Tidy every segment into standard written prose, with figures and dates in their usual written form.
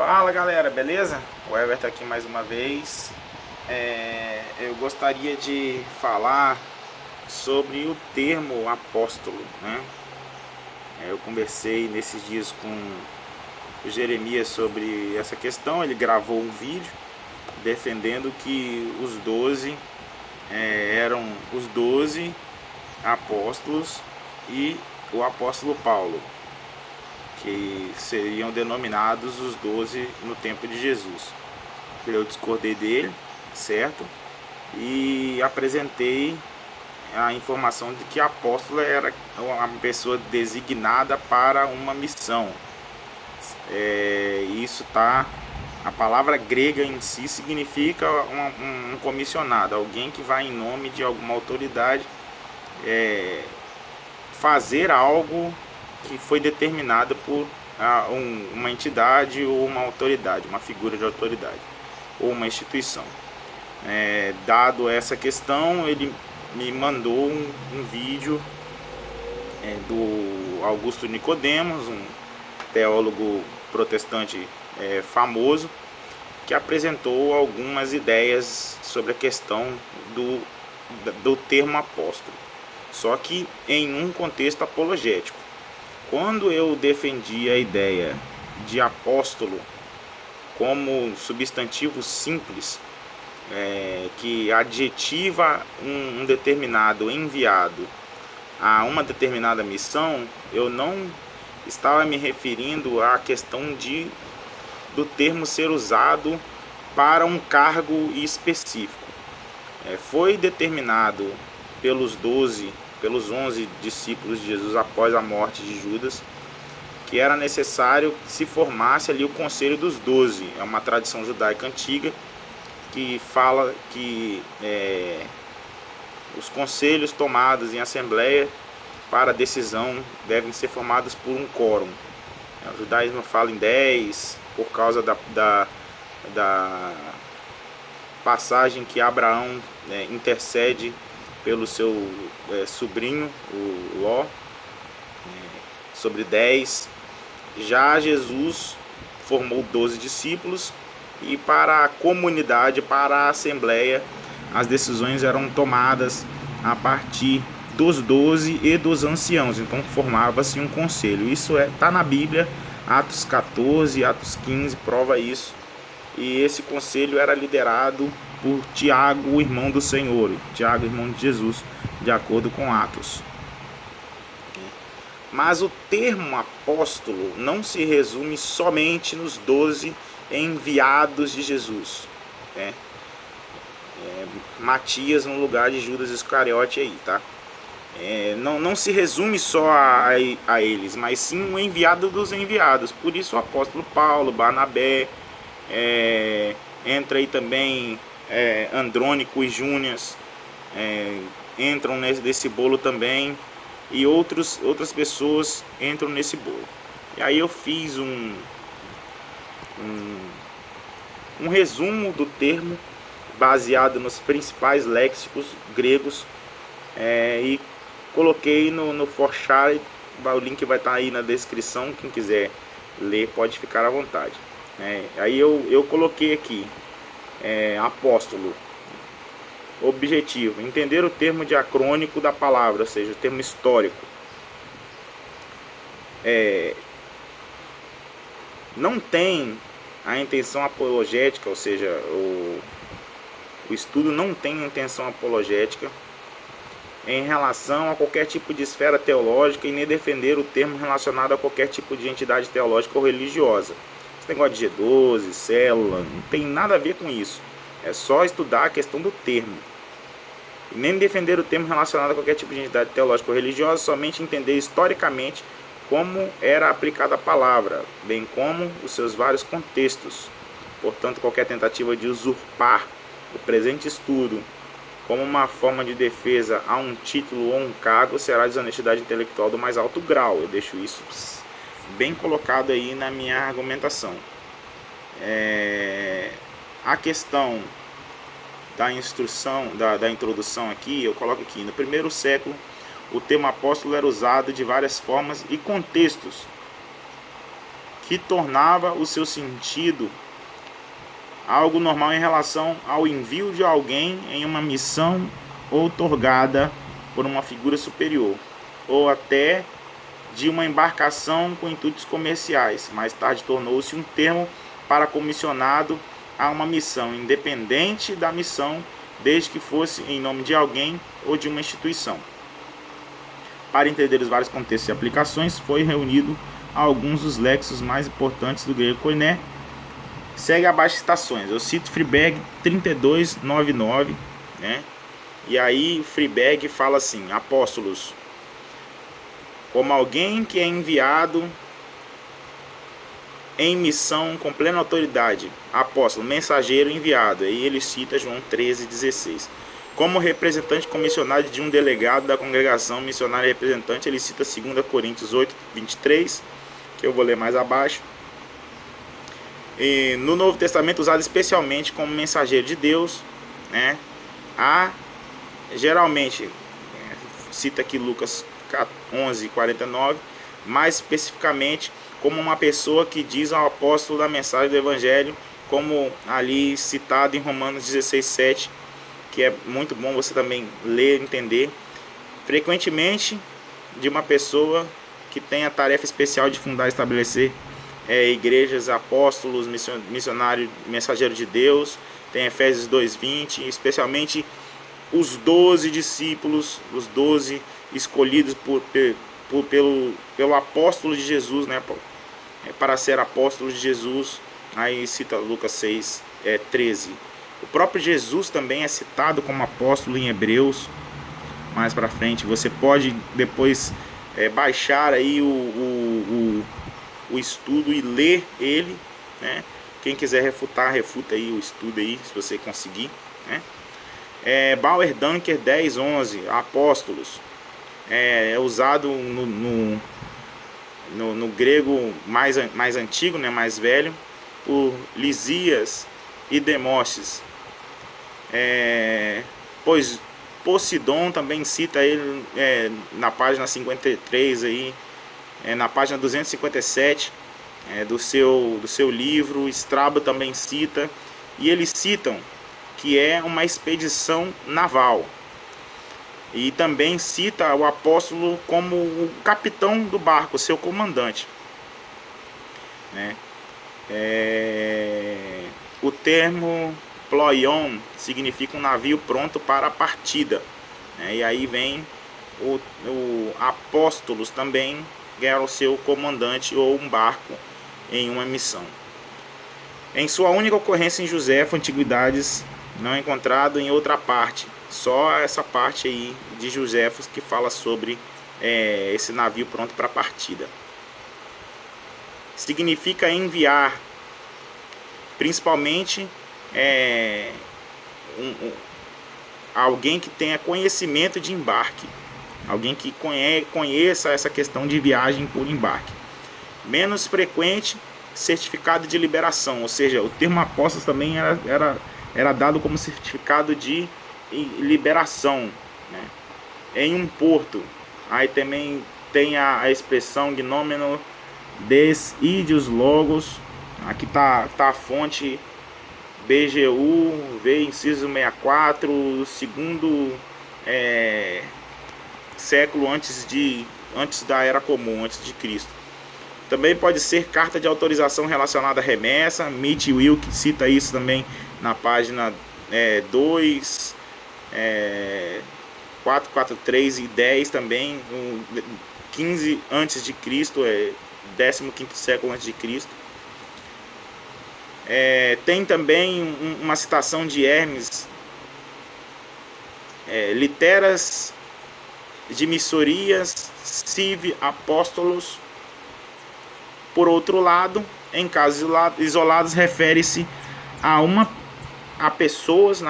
Fala galera, beleza? O Everton aqui mais uma vez. Eu gostaria de falar sobre o termo apóstolo, né? Eu conversei nesses dias com o Jeremias sobre essa questão. Ele gravou um vídeo defendendo que os 12 eram os 12 apóstolos e o apóstolo Paulo, que seriam denominados os 12 no tempo de Jesus. Eu discordei dele, certo? E apresentei a informação de que apóstolo era uma pessoa designada para uma missão. Isso tá. A palavra grega em si significa um comissionado, alguém que vai em nome de alguma autoridade fazer algo que foi determinada por uma entidade ou uma autoridade, uma figura de autoridade ou uma instituição. Dado essa questão, ele me mandou um vídeo do Augusto Nicodemos, um teólogo protestante famoso, que apresentou algumas ideias sobre a questão do termo apóstolo, só que em um contexto apologético. Quando eu defendi a ideia de apóstolo como substantivo simples, que adjetiva um determinado enviado a uma determinada missão, eu não estava me referindo à questão do termo ser usado para um cargo específico. Foi determinado pelos 11 discípulos de Jesus após a morte de Judas, que era necessário que se formasse ali o conselho dos 12. É uma tradição judaica antiga que fala que os conselhos tomados em assembleia para decisão devem ser formados por um quórum. O judaísmo fala em 10 por causa da passagem que Abraão intercede pelo seu sobrinho, o Ló, sobre 10. Já Jesus formou 12 discípulos, e para a comunidade, para a assembleia, as decisões eram tomadas a partir dos 12 e dos anciãos. Então formava-se um conselho. Isso está na Bíblia, Atos 14, Atos 15, prova isso. E esse conselho era liderado por Tiago, o irmão do Senhor, Tiago, irmão de Jesus, de acordo com Atos. Mas o termo apóstolo não se resume somente nos 12 enviados de Jesus. Matias no lugar de Judas Iscariote aí, tá? Não se resume só a eles, mas sim o enviado dos enviados. Por isso o apóstolo Paulo, Barnabé, entra aí também Andrônico e Júnias, entram nesse bolo também, e outras pessoas entram nesse bolo. E aí eu fiz um resumo do termo baseado nos principais léxicos gregos, e coloquei no Forchari. O link vai estar aí na descrição, quem quiser ler pode ficar à vontade. Aí eu coloquei aqui apóstolo. Objetivo: entender o termo diacrônico da palavra, ou seja, o termo histórico. Não tem a intenção apologética, ou seja, o estudo não tem intenção apologética em relação a qualquer tipo de esfera teológica, e nem defender o termo relacionado a qualquer tipo de entidade teológica ou religiosa. Esse negócio de G12, célula, não tem nada a ver com isso. É só estudar a questão do termo. E nem defender o termo relacionado a qualquer tipo de entidade teológica ou religiosa, somente entender historicamente como era aplicada a palavra, bem como os seus vários contextos. Portanto, qualquer tentativa de usurpar o presente estudo como uma forma de defesa a um título ou um cargo será desonestidade intelectual do mais alto grau. Eu deixo isso bem colocado aí na minha argumentação. A questão da introdução aqui, eu coloco aqui: no primeiro século, o termo apóstolo era usado de várias formas e contextos que tornava o seu sentido algo normal em relação ao envio de alguém em uma missão outorgada por uma figura superior, ou até de uma embarcação com intuitos comerciais. Mais tarde tornou-se um termo para comissionado a uma missão, independente da missão, desde que fosse em nome de alguém ou de uma instituição. Para entender os vários contextos e aplicações, foi reunido alguns dos léxicos mais importantes do grego koiné. Segue abaixo citações. Eu cito Friberg 32:99, né? E aí Friberg fala assim: apóstolos, como alguém que é enviado em missão com plena autoridade, apóstolo, mensageiro enviado. Aí ele cita João 13:16. Como representante comissionado de um delegado da congregação missionária representante, ele cita 2 Coríntios 8:23, que eu vou ler mais abaixo. E no Novo Testamento, usado especialmente como mensageiro de Deus, né? Geralmente, cita aqui Lucas 11:49, mais especificamente como uma pessoa que diz ao apóstolo da mensagem do Evangelho, como ali citado em Romanos 16:7, que é muito bom você também ler e entender. Frequentemente, de uma pessoa que tem a tarefa especial de fundar e estabelecer igrejas, apóstolos, missionário, mensageiro de Deus. Tem Efésios 2:20, especialmente os 12 discípulos, os 12 escolhidos pelo apóstolo de Jesus, né, para ser apóstolo de Jesus. Aí cita Lucas 6:13. O próprio Jesus também é citado como apóstolo em Hebreus. Mais para frente, você pode depois baixar aí o estudo e ler ele, né? Quem quiser refutar, refuta aí o estudo aí, se você conseguir, né? Bauer Dunker 10:11, apóstolos, é usado no grego mais antigo, né, mais velho, por Lisias e Demostes. Pois Posidon também cita ele na página 53 aí, na página 257 do seu livro. Strabo também cita, e eles citam que é uma expedição naval, e também cita o apóstolo como o capitão do barco, seu comandante, né? O termo ploion significa um navio pronto para a partida, né? E aí vem o apóstolos também, que era o seu comandante ou um barco em uma missão. Em sua única ocorrência em Joséfo, Antiguidades, não é encontrado em outra parte, só essa parte aí de Joséfo que fala sobre esse navio pronto para a partida. Significa enviar, principalmente alguém que tenha conhecimento de embarque, alguém que conheça essa questão de viagem por embarque. Menos frequente, certificado de liberação, ou seja, o termo apóstolos também era dado como certificado de liberação, né? Em um porto. Aí também tem a expressão gnômeno des idios logos. Aqui tá a fonte BGU, V inciso 64, segundo século antes da Era Comum, antes de Cristo. Também pode ser carta de autorização relacionada à remessa. Mitch Wilk cita isso também na página 2, 443 e 10 também, 15 antes de Cristo, 15º século antes de Cristo. Tem também uma citação de Hermes, literas de missorias sive apóstolos. Por outro lado, em casos isolados, refere-se a pessoas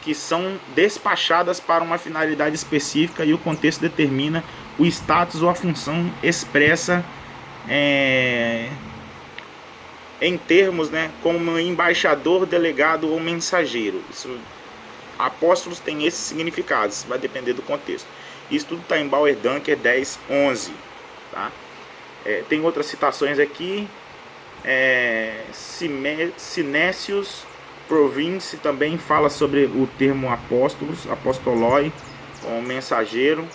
que são despachadas para uma finalidade específica, e o contexto determina o status ou a função expressa em termos, né, como embaixador, delegado ou mensageiro. Apóstolos têm esses significados, vai depender do contexto. Isso tudo está em Bauer Dunker 10:11, tá? Tem outras citações aqui. Sinécios Province também fala sobre o termo apóstolos, apostoloi, como mensageiro.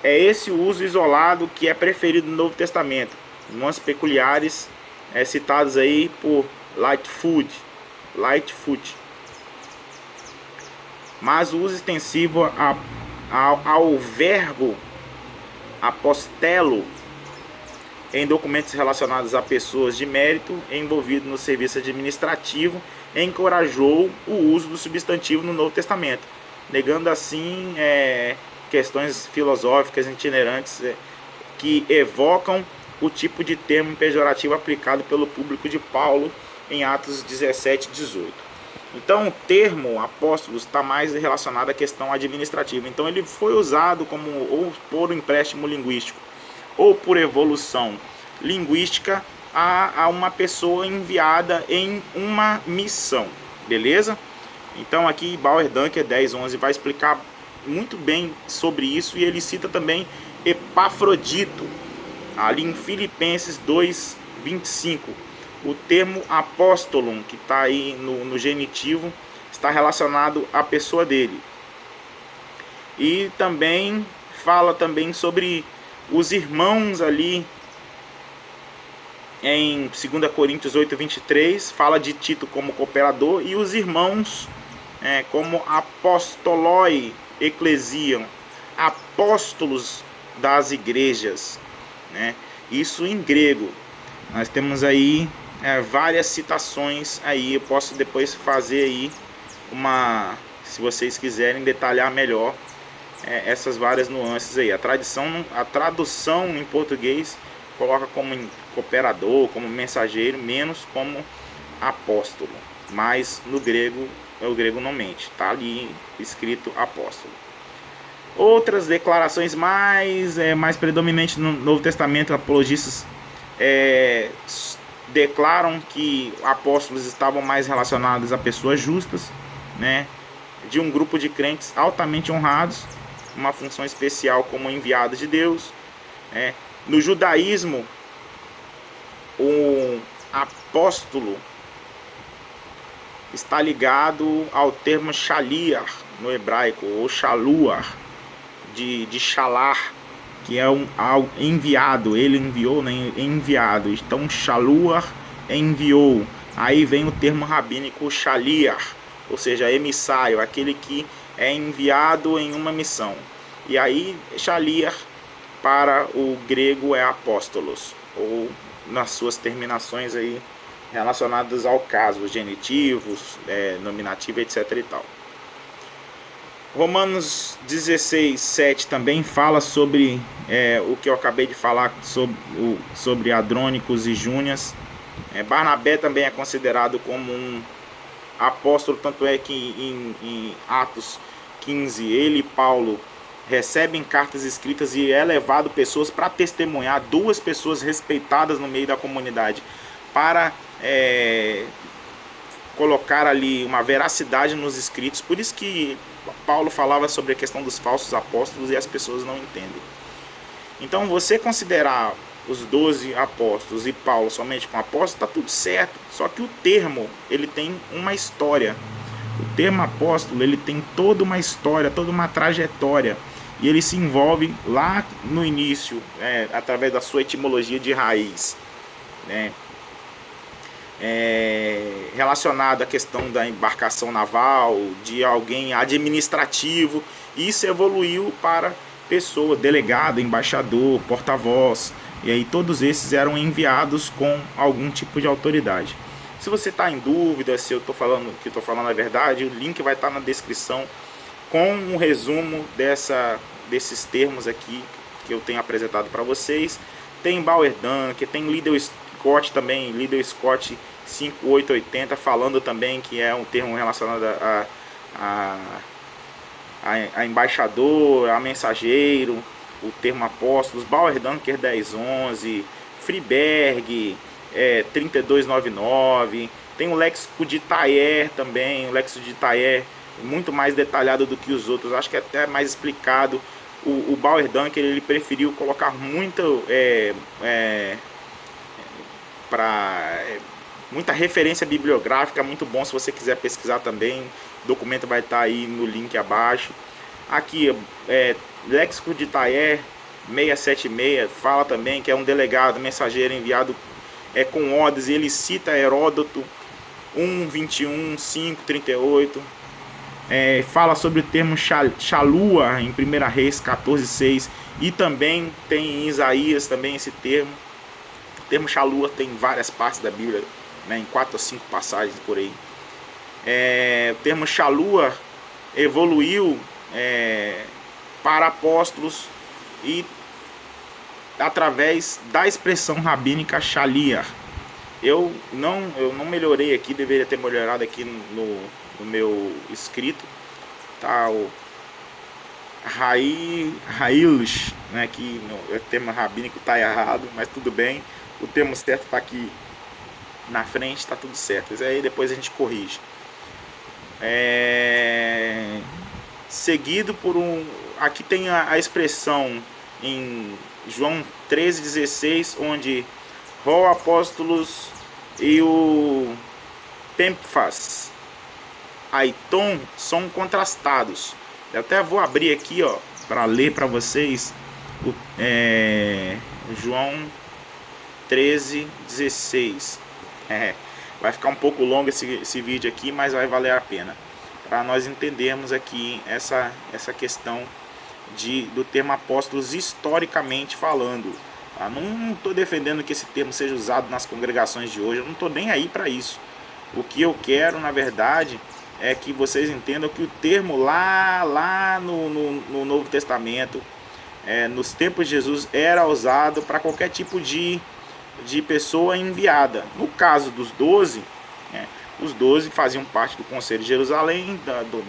É esse o uso isolado que é preferido no Novo Testamento. Nuances peculiares citados aí por Lightfoot. Mas o uso extensivo ao verbo apostelo em documentos relacionados a pessoas de mérito envolvidos no serviço administrativo encorajou o uso do substantivo no Novo Testamento, negando assim questões filosóficas itinerantes que evocam o tipo de termo pejorativo aplicado pelo público de Paulo em Atos 17 e 18. Então o termo apóstolos está mais relacionado à questão administrativa. Então ele foi usado como ou por empréstimo linguístico ou por evolução linguística a uma pessoa enviada em uma missão, beleza? Então aqui Bauer Dunker 10:11 vai explicar muito bem sobre isso, e ele cita também Epafrodito ali em Filipenses 2:25. O termo apóstolon, que está aí no genitivo, está relacionado à pessoa dele. E também fala também sobre os irmãos ali em 2 Coríntios 8:23, fala de Tito como cooperador, e os irmãos como apostoloi eclesiam, apóstolos das igrejas, né? Isso em grego. Nós temos aí várias citações aí. Eu posso depois fazer aí se vocês quiserem detalhar melhor essas várias nuances aí. A tradução em português coloca como cooperador, como mensageiro, menos como apóstolo, mas no grego o grego não mente, tá ali escrito apóstolo. Outras declarações mais predominantes no Novo Testamento, apologistas declaram que apóstolos estavam mais relacionados a pessoas justas, né, de um grupo de crentes altamente honrados, uma função especial como enviados de Deus. No judaísmo, o apóstolo está ligado ao termo shaliar no hebraico, ou shaluar, de shalar, que é enviado. Ele enviou, né? Enviado. Então shaluar enviou. Aí vem o termo rabínico shaliar, ou seja, emissário, aquele que é enviado em uma missão. E aí shaliar para o grego é apóstolos, ou nas suas terminações aí relacionadas ao caso, genitivos, nominativo, etc. e tal. Romanos 16:7 também fala sobre o que eu acabei de falar sobre Adrônicos e Júnias. Barnabé também é considerado como um apóstolo, tanto é que em Atos 15 ele e Paulo recebem cartas escritas e é levado pessoas para testemunhar, 2 pessoas respeitadas no meio da comunidade, para colocar ali uma veracidade nos escritos. Por isso que Paulo falava sobre a questão dos falsos apóstolos e as pessoas não entendem. Então você considerar os 12 apóstolos e Paulo somente como apóstolo, está tudo certo, só que o termo ele tem uma história. O termo apóstolo ele tem toda uma história, toda uma trajetória, e ele se envolve lá no início, através da sua etimologia de raiz, né? Relacionado à questão da embarcação naval, de alguém administrativo. Isso evoluiu para pessoa, delegado, embaixador, porta-voz, e aí todos esses eram enviados com algum tipo de autoridade. Se você está em dúvida se eu estou falando que estou falando a verdade, o link vai estar na descrição com um resumo desses termos aqui que eu tenho apresentado para vocês. Tem Bauer Dunker, tem Liddell Scott também, Liddell Scott 5880, falando também que é um termo relacionado a embaixador, a mensageiro, o termo apóstolos. Bauer Dunker 1011, Friberg 3299, tem o léxico de Thayer também, o léxico de Thayer muito mais detalhado do que os outros, acho que é até mais explicado o Bauer Dunker ele preferiu colocar muita referência bibliográfica, muito bom se você quiser pesquisar também. O documento vai estar aí no link abaixo. Aqui, Léxico de Thayer 676 fala também que é um delegado, mensageiro enviado com ordens, e ele cita Heródoto 1:21, 5:38. Fala sobre o termo Shalua em 1 Reis 14:6, e também tem em Isaías também esse termo. O termo Shalua tem em várias partes da Bíblia, né, em 4 ou 5 passagens por aí. O termo Shalua evoluiu para apóstolos e através da expressão rabínica Shaliar. Eu não melhorei aqui, deveria ter melhorado aqui no meu escrito, tá? O Hailish, né? Que o termo rabínico tá errado, mas tudo bem. O termo certo tá aqui na frente, tá tudo certo. Isso aí depois a gente corrige. Seguido por aqui tem a expressão em João 13:16, onde o apóstolos e o Pempfas Aiton são contrastados. Eu até vou abrir aqui, para ler para vocês João 13:16. Vai ficar um pouco longo esse vídeo aqui, mas vai valer a pena para nós entendermos aqui essa questão do termo apóstolos historicamente falando. Não estou defendendo que esse termo seja usado nas congregações de hoje, eu não estou nem aí para isso. O que eu quero, na verdade, é que vocês entendam que o termo lá no Novo Testamento, nos tempos de Jesus, era usado para qualquer tipo de pessoa enviada. No caso dos 12, os 12 faziam parte do Conselho de Jerusalém,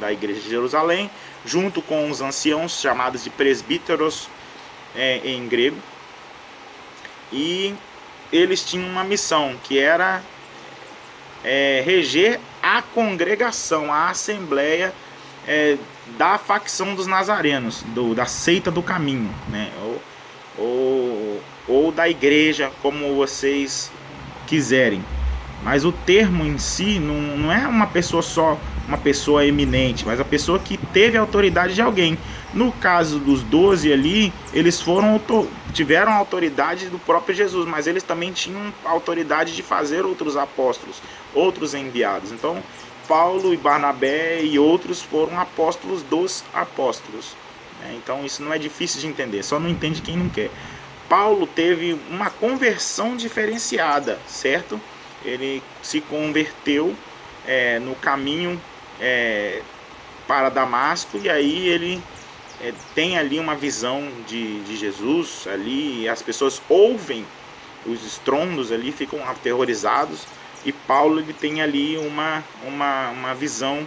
da Igreja de Jerusalém, junto com os anciãos, chamados de presbíteros em grego. E eles tinham uma missão, que era reger a congregação, a assembleia da facção dos nazarenos, da seita do caminho, né? ou da igreja, como vocês quiserem. Mas o termo em si não é uma pessoa só, uma pessoa eminente, mas a pessoa que teve a autoridade de alguém. No caso dos 12 ali, eles tiveram a autoridade do próprio Jesus, mas eles também tinham a autoridade de fazer outros apóstolos, outros enviados. Então, Paulo e Barnabé e outros foram apóstolos dos apóstolos. Então, isso não é difícil de entender, só não entende quem não quer. Paulo teve uma conversão diferenciada, certo? Ele se converteu no caminho para Damasco, e aí ele tem ali uma visão de Jesus ali, e as pessoas ouvem os estrondos ali, ficam aterrorizados, e Paulo ele tem ali uma visão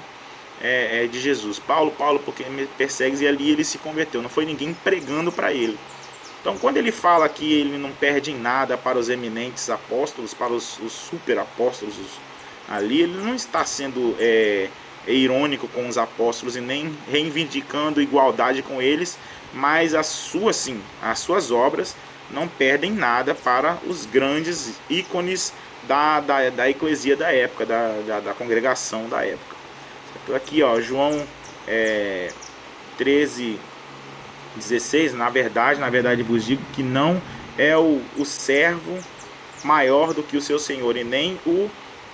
de Jesus. Paulo, porque me persegues? E ali ele se converteu, não foi ninguém pregando para ele. Então, quando ele fala que ele não perde em nada para os eminentes apóstolos, para os super apóstolos ali, ele não está sendo irônico com os apóstolos e nem reivindicando igualdade com eles, mas as suas obras não perdem nada para os grandes ícones da eclesia da época, da congregação da época. Aqui, João 13:16, na verdade vos digo que não é o servo maior do que o seu senhor, e nem o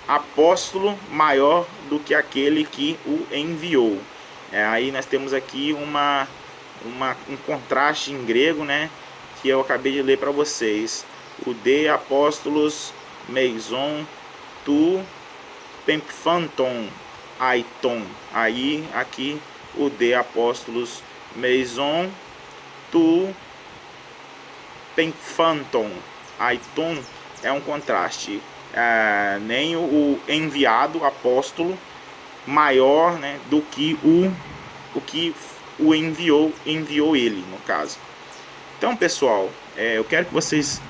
apóstolo maior do que aquele que o enviou. Aí nós temos aqui um contraste em grego, né, que eu acabei de ler para vocês. O de apóstolos meison tu pemphanton aiton. Aí aqui o de apóstolos meison tu pemphanton aiton é um contraste. Nem o enviado apóstolo maior, né, do que o que o enviou ele, no caso. Então, pessoal, eu quero que vocês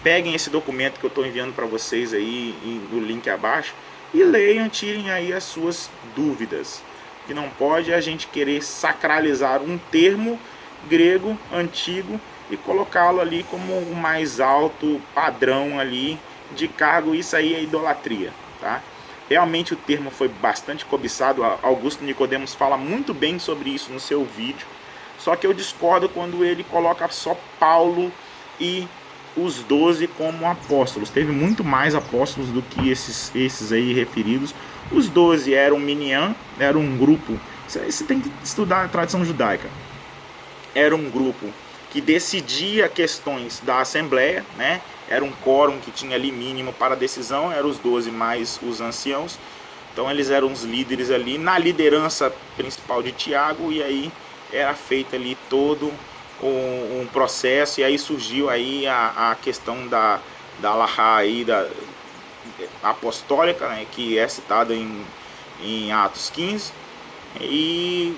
peguem esse documento que eu estou enviando para vocês aí no link abaixo e leiam, tirem aí as suas dúvidas. Que não pode a gente querer sacralizar um termo grego antigo e colocá-lo ali como o mais alto padrão ali de cargo. Isso aí é idolatria, tá? Realmente o termo foi bastante cobiçado. Augusto Nicodemos fala muito bem sobre isso no seu vídeo. Só que eu discordo quando ele coloca só Paulo e os 12 como apóstolos. Teve muito mais apóstolos do que esses aí referidos. Os 12 eram Minyan, era um grupo. Você tem que estudar a tradição judaica. Era um grupo que decidia questões da Assembleia, né? Era um quórum que tinha ali mínimo para decisão, eram os 12 mais os anciãos. Então eles eram os líderes ali, na liderança principal de Tiago, e aí era feito ali todo um processo, e aí surgiu aí a questão da Halahá aí, da apostólica, né? Que é citada em Atos 15, e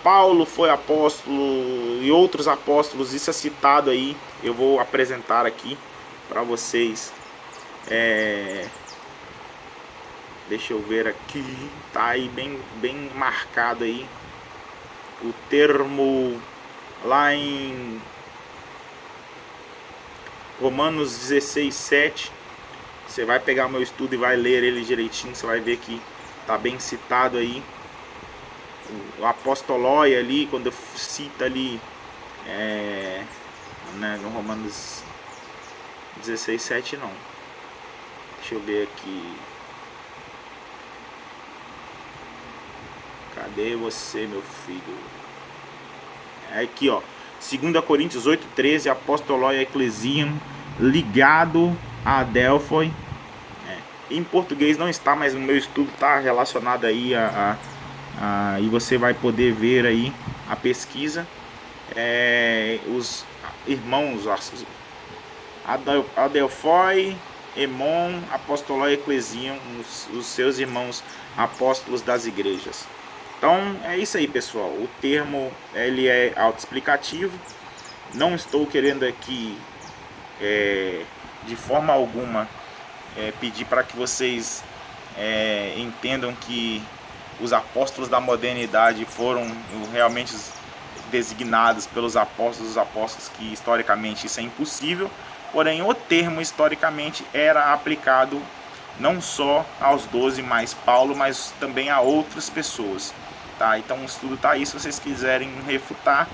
Paulo foi apóstolo e outros apóstolos, isso é citado aí. Eu vou apresentar aqui para vocês. Deixa eu ver aqui, tá aí bem marcado aí o termo lá em Romanos 16:7. Você vai pegar o meu estudo e vai ler ele direitinho, você vai ver que tá bem citado aí. O apostolóia ali, quando cita ali né, no Romanos 16:7 não. Deixa eu ver aqui. Cadê você, meu filho? É aqui, ó. 2 Coríntios 8:13, apostolóia ecclesiam, ligado a Adelphoi. Em português não está, mas no meu estudo está relacionado aí e você vai poder ver aí a pesquisa. Os irmãos Adelphoi, Emon, apostolóia ecclesiam, os seus irmãos apóstolos das igrejas. Então é isso aí, pessoal. O termo ele é autoexplicativo. Não estou querendo aqui de forma alguma pedir para que vocês entendam que os apóstolos da modernidade foram realmente designados pelos apóstolos, os apóstolos, que historicamente isso é impossível. Porém, o termo historicamente era aplicado não só aos 12 mais Paulo, mas também a outras pessoas, tá? Então o estudo está aí, se vocês quiserem refutar.